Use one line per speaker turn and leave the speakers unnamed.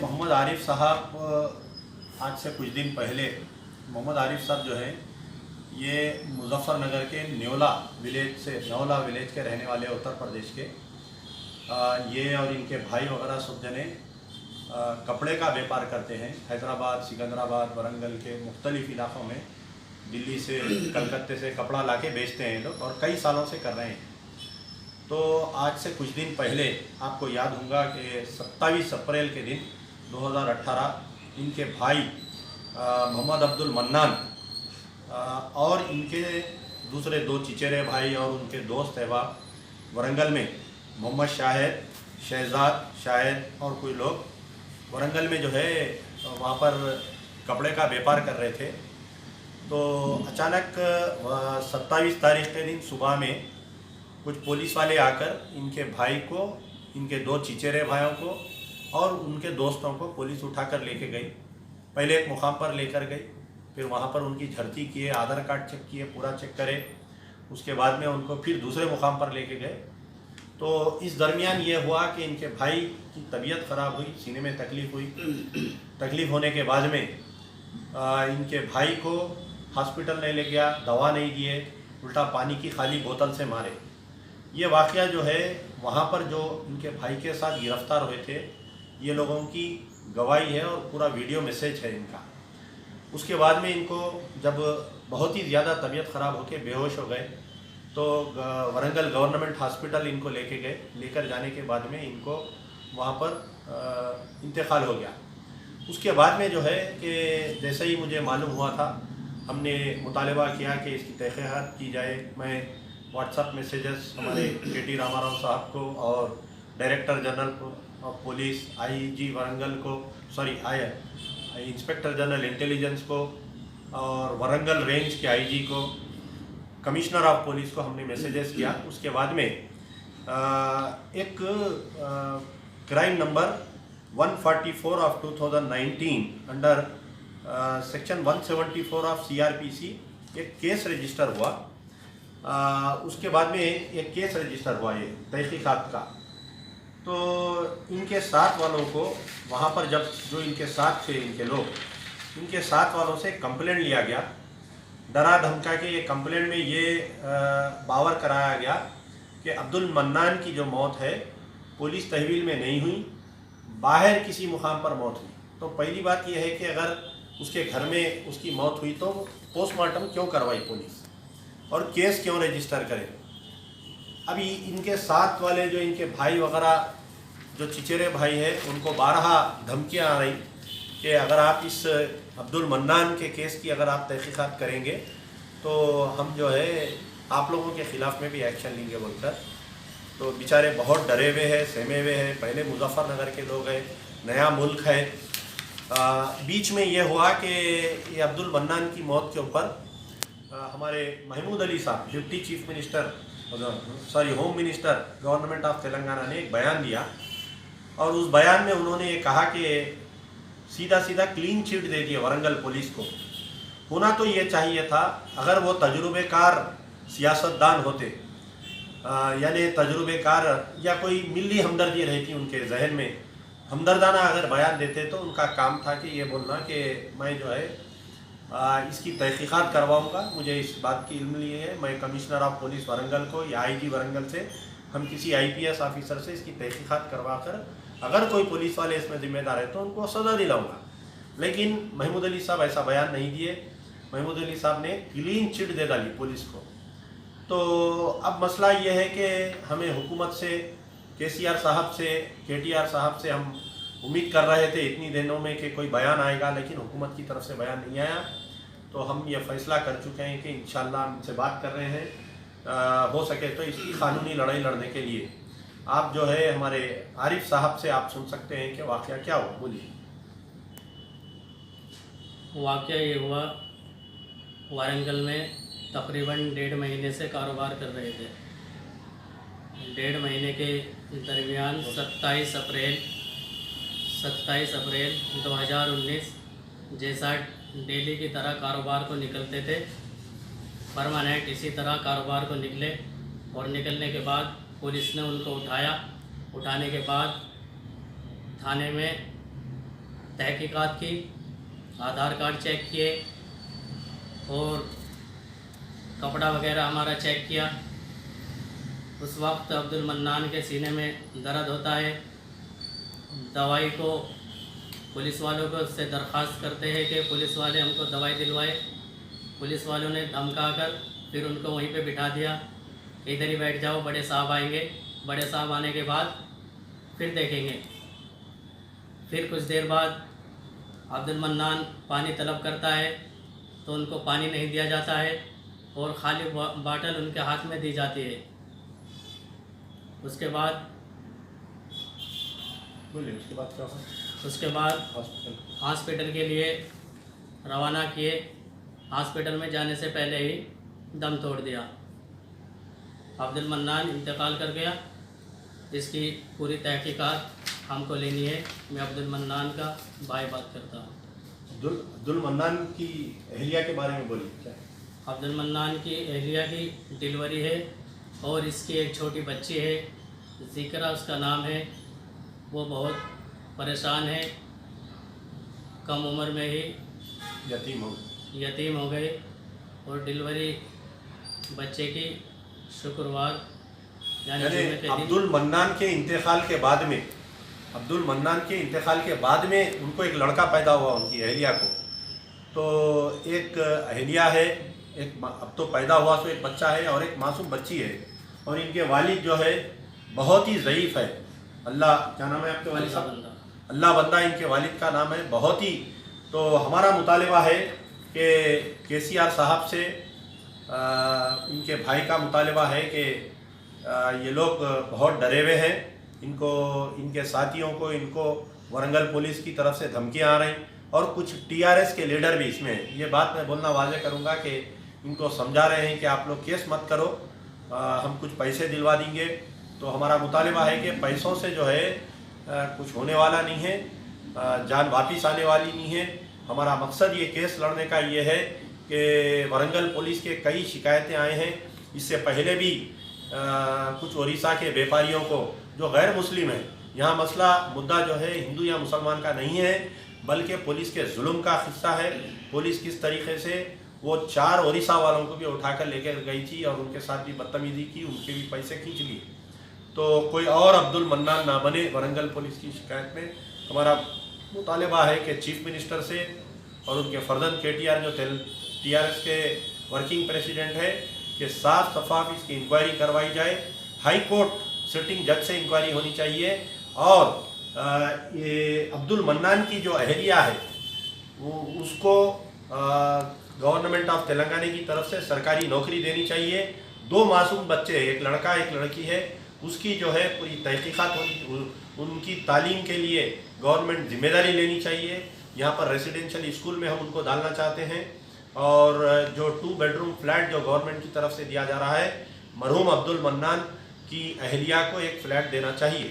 मोहम्मद आरिफ साहब आज से कुछ दिन पहले मोहम्मद आरिफ साहब जो है ये मुजफ्फरनगर के न्योला विलेज के रहने वाले उत्तर प्रदेश के ये और इनके भाई वगैरह सब जने कपड़े का व्यापार करते हैं। हैदराबाद, सिकंदराबाद, वरंगल के मुख्तलिफ इलाक़ों में दिल्ली से कलकत्ते से कपड़ा लाके बेचते हैं लोग और कई सालों से कर रहे हैं। तो आज से कुछ दिन पहले आपको याद होगा कि 27 अप्रैल के दिन 2018 इनके भाई मोहम्मद अब्दुल मन्नान और इनके दूसरे दो चिचेरे भाई और उनके दोस्त अहबाब वरंगल में मोहम्मद शाहिद, शहजाद शाहिद और कोई लोग वरंगल में जो है वहाँ पर कपड़े का व्यापार कर रहे थे। तो अचानक 27 तारीख के दिन सुबह में कुछ पुलिस वाले आकर इनके भाई को, इनके दो चिचेरे भाइयों को और उनके दोस्तों को पुलिस उठाकर लेके गई। पहले एक मुकाम पर लेकर गई, फिर वहाँ पर उनकी झड़ती किए, आधार कार्ड चेक किए, पूरा चेक करे। उसके बाद में उनको फिर दूसरे मुकाम पर लेके गए। तो इस दरमियान ये हुआ कि इनके भाई की तबीयत ख़राब हुई, सीने में तकलीफ़ हुई। तकलीफ़ होने के बाद में इनके भाई को हॉस्पिटल नहीं ले गया, दवा नहीं दिए, उल्टा पानी की खाली बोतल से मारे। ये वाक़या जो है वहाँ पर जो इनके भाई के साथ गिरफ़्तार हुए थे ये लोगों की गवाही है और पूरा वीडियो मैसेज है इनका। उसके बाद में इनको जब बहुत ही ज़्यादा तबीयत ख़राब होकर बेहोश हो गए तो वरंगल गवर्नमेंट हॉस्पिटल इनको लेके गए। लेकर जाने के बाद में इनको वहाँ पर इंतकाल हो गया। उसके बाद में जो है कि जैसे ही मुझे मालूम हुआ था हमने मुतालबा किया कि इसकी तहक़ीक़ात की जाए। मैं व्हाट्सएप मैसेजेस हमारे के.टी. रामाराव साहब को और director general of police IG Warangal को, इंस्पेक्टर जनरल इंटेलिजेंस को और वरंगल रेंज के आईजी को, कमिश्नर ऑफ पुलिस को हमने मैसेजेस किया। उसके बाद में एक crime number 144 of 2019 under section 174 of CRPC एक केस रजिस्टर हुआ। उसके बाद में एक केस रजिस्टर हुआ ये तहक़ीक़ात का। तो इनके साथ वालों को वहाँ पर जब जो इनके साथ थे इनके लोग, इनके साथ वालों से कंप्लेंट लिया गया, डरा धमका के। ये कंप्लेंट में ये बावर कराया गया कि अब्दुल मन्नान की जो मौत है पुलिस तहवील में नहीं हुई, बाहर किसी मुकाम पर मौत हुई। तो पहली बात यह है कि अगर उसके घर में उसकी मौत हुई तो पोस्टमार्टम क्यों करवाई पुलिस और केस क्यों रजिस्टर करे। अभी इनके साथ वाले जो इनके भाई वगैरह जो चिचेरे भाई हैं उनको 12 धमकियाँ आ रही कि अगर आप इस अब्दुल मन्नान के केस की अगर आप तहक़ीक़ात करेंगे तो हम जो है आप लोगों के ख़िलाफ़ में भी एक्शन लेंगे बोलकर। तो बेचारे बहुत डरे हुए हैं, सहमे हुए हैं। पहले मुजफ्फरनगर के लोग हैं, नया मुल्क है। बीच में ये हुआ कि ये अब्दुल मन्नान की मौत के ऊपर हमारे महमूद अली साहब deputy chief minister home minister government of Telangana ने एक बयान दिया और उस बयान में उन्होंने ये कहा कि सीधा क्लीन चिट दे दिए वरंगल पुलिस को। होना तो ये चाहिए था, अगर वो तजुर्बेकार सियासतदान होते यानी तजुर्बेकार या कोई मिली हमदर्दी रहती उनके जहन में, हमदर्दाना अगर बयान देते तो उनका काम था कि ये बोलना कि मैं जो है इसकी तहक़ीक़ात करवाऊँगा, मुझे इस बात की इल्म लिए है। मैं कमिश्नर ऑफ पुलिस वरंगल को या आईजी वरंगल से हम किसी IPS ऑफिसर से इसकी तहक़ीक़ात करवा कर अगर कोई पुलिस वाले इसमें ज़िम्मेदार है तो उनको सज़ा दिलाऊँगा। लेकिन महमूद अली साहब ऐसा बयान नहीं दिए। महमूद अली साहब ने क्लीन चिट दे डाली पुलिस को। तो अब मसला ये है कि हमें हुकूमत से, KCR साहब से, KTR साहब से हम उम्मीद कर रहे थे इतनी दिनों में कि कोई बयान आएगा, लेकिन हुकूमत की तरफ से बयान नहीं आया। तो हम ये फ़ैसला कर चुके हैं कि इंशाअल्लाह हम इनसे बात कर रहे हैं, हो सके तो इसकी क़ानूनी लड़ाई लड़ने के लिए। आप जो है हमारे आरिफ साहब से आप सुन सकते हैं कि वाक़या क्या हुआ, बोलिए।
वाक़या ये हुआ, वारंगल में तकरीबन 1.5 महीने से कारोबार कर रहे थे। 1.5 महीने के दरमियान 27 अप्रैल 2019 जैसा डेली की तरह कारोबार को निकलते थे, परमानेंट इसी तरह कारोबार को निकले और निकलने के बाद पुलिस ने उनको उठाया। उठाने के बाद थाने में तहकीकात की, आधार कार्ड चेक किए और कपड़ा वगैरह हमारा चेक किया। उस वक्त अब्दुल मन्नान के सीने में दर्द होता है। दवाई को पुलिस वालों को उससे दरख्वास्त करते हैं कि पुलिस वाले हमको दवाई दिलवाए। पुलिस वालों ने धमका कर फिर उनको वहीं पे बिठा दिया, इधर ही बैठ जाओ, बड़े साहब आएंगे, बड़े साहब आने के बाद फिर देखेंगे। फिर कुछ देर बाद अब्दुल मन्नान पानी तलब करता है तो उनको पानी नहीं दिया जाता है और खाली बाटल उनके हाथ में दी जाती है। उसके बाद
बोलिए, उसके बाद क्या हुआ?
उसके बाद
हॉस्पिटल
हॉस्पिटल के लिए रवाना किए। हॉस्पिटल में जाने से पहले ही दम तोड़ दिया। अब्दुल मन्नान इंतकाल कर गया। इसकी पूरी तहकीकात हमको लेनी है। मैं अब्दुल मन्नान का भाई बात करता हूँ।
अब्दुल मन्नान की अहलिया के बारे में बोलिए क्या?
अब्दुल मन्नान की अहलिया की डिलीवरी है और इसकी एक छोटी बच्ची है, ज़िक्रा उसका नाम है। वो बहुत परेशान है, कम उम्र में ही यतीम हो गए और डिलीवरी बच्चे की शुक्रवार यानी जुम्मे के दिन
अब्दुल मन्नान के इंतकाल के बाद में उनको एक लड़का पैदा हुआ, उनकी अहलिया को। तो एक अहलिया है, अब तो पैदा हुआ तो एक बच्चा है और एक मासूम बच्ची है। और इनके वालिद जो है बहुत ही ज़ईफ़ है। अल्लाह, क्या नाम है आपके वालिद साहब? अल्लाह बंदा इनके वालिद का नाम है, बहुत ही। तो हमारा मुतालिबा है कि KCR साहब से इनके भाई का मुतालिबा है कि ये लोग बहुत डरे हुए हैं। इनके साथियों को, इनको वरंगल पुलिस की तरफ से धमकियां आ रही और कुछ TRS के लीडर भी इसमें हैं। ये बात मैं बोलना वाज़ेह करूँगा कि इनको समझा रहे हैं कि आप लोग केस मत करो, हम कुछ पैसे दिलवा देंगे। तो हमारा मुतालिबा है कि पैसों से जो है कुछ होने वाला नहीं है, जान वापिस आने वाली नहीं है। हमारा मकसद ये केस लड़ने का ये है कि वरंगल पुलिस के कई शिकायतें आए हैं। इससे पहले भी कुछ उड़ीसा के व्यापारियों को जो गैर मुस्लिम है, यहाँ मुद्दा जो है हिंदू या मुसलमान का नहीं है, बल्कि पुलिस के जुल्म का हिस्सा है। पुलिस किस तरीके से वो 4 उड़ीसा वालों को भी उठाकर लेकर गई थी और उनके साथ भी बदतमीजी की, उनके भी पैसे खींच लिए। तो कोई और अब्दुल मन्नान ना बने वरंगल पुलिस की शिकायत में। हमारा मुतालिबा है कि चीफ मिनिस्टर से और उनके फर्जंद KTR जो TRS के वर्किंग प्रेसिडेंट है कि साफ शफाफ इसकी इंक्वायरी करवाई जाए। हाई कोर्ट सिटिंग जज से इंक्वायरी होनी चाहिए और ये अब्दुल मन्नान की जो अहलिया है उसको गवर्नमेंट ऑफ तेलंगाना की तरफ से सरकारी नौकरी देनी चाहिए। 2 मासूम बच्चे, एक लड़का एक लड़की है, उसकी जो है पूरी तहकीकात होनी, उनकी तालीम के लिए गवर्नमेंट जिम्मेदारी लेनी चाहिए। यहाँ पर रेसिडेंशियल स्कूल में हम उनको डालना चाहते हैं और जो 2 बेडरूम फ्लैट जो गवर्नमेंट की तरफ से दिया जा रहा है, मरहूम अब्दुल मन्नान की अहलिया को एक फ्लैट देना चाहिए।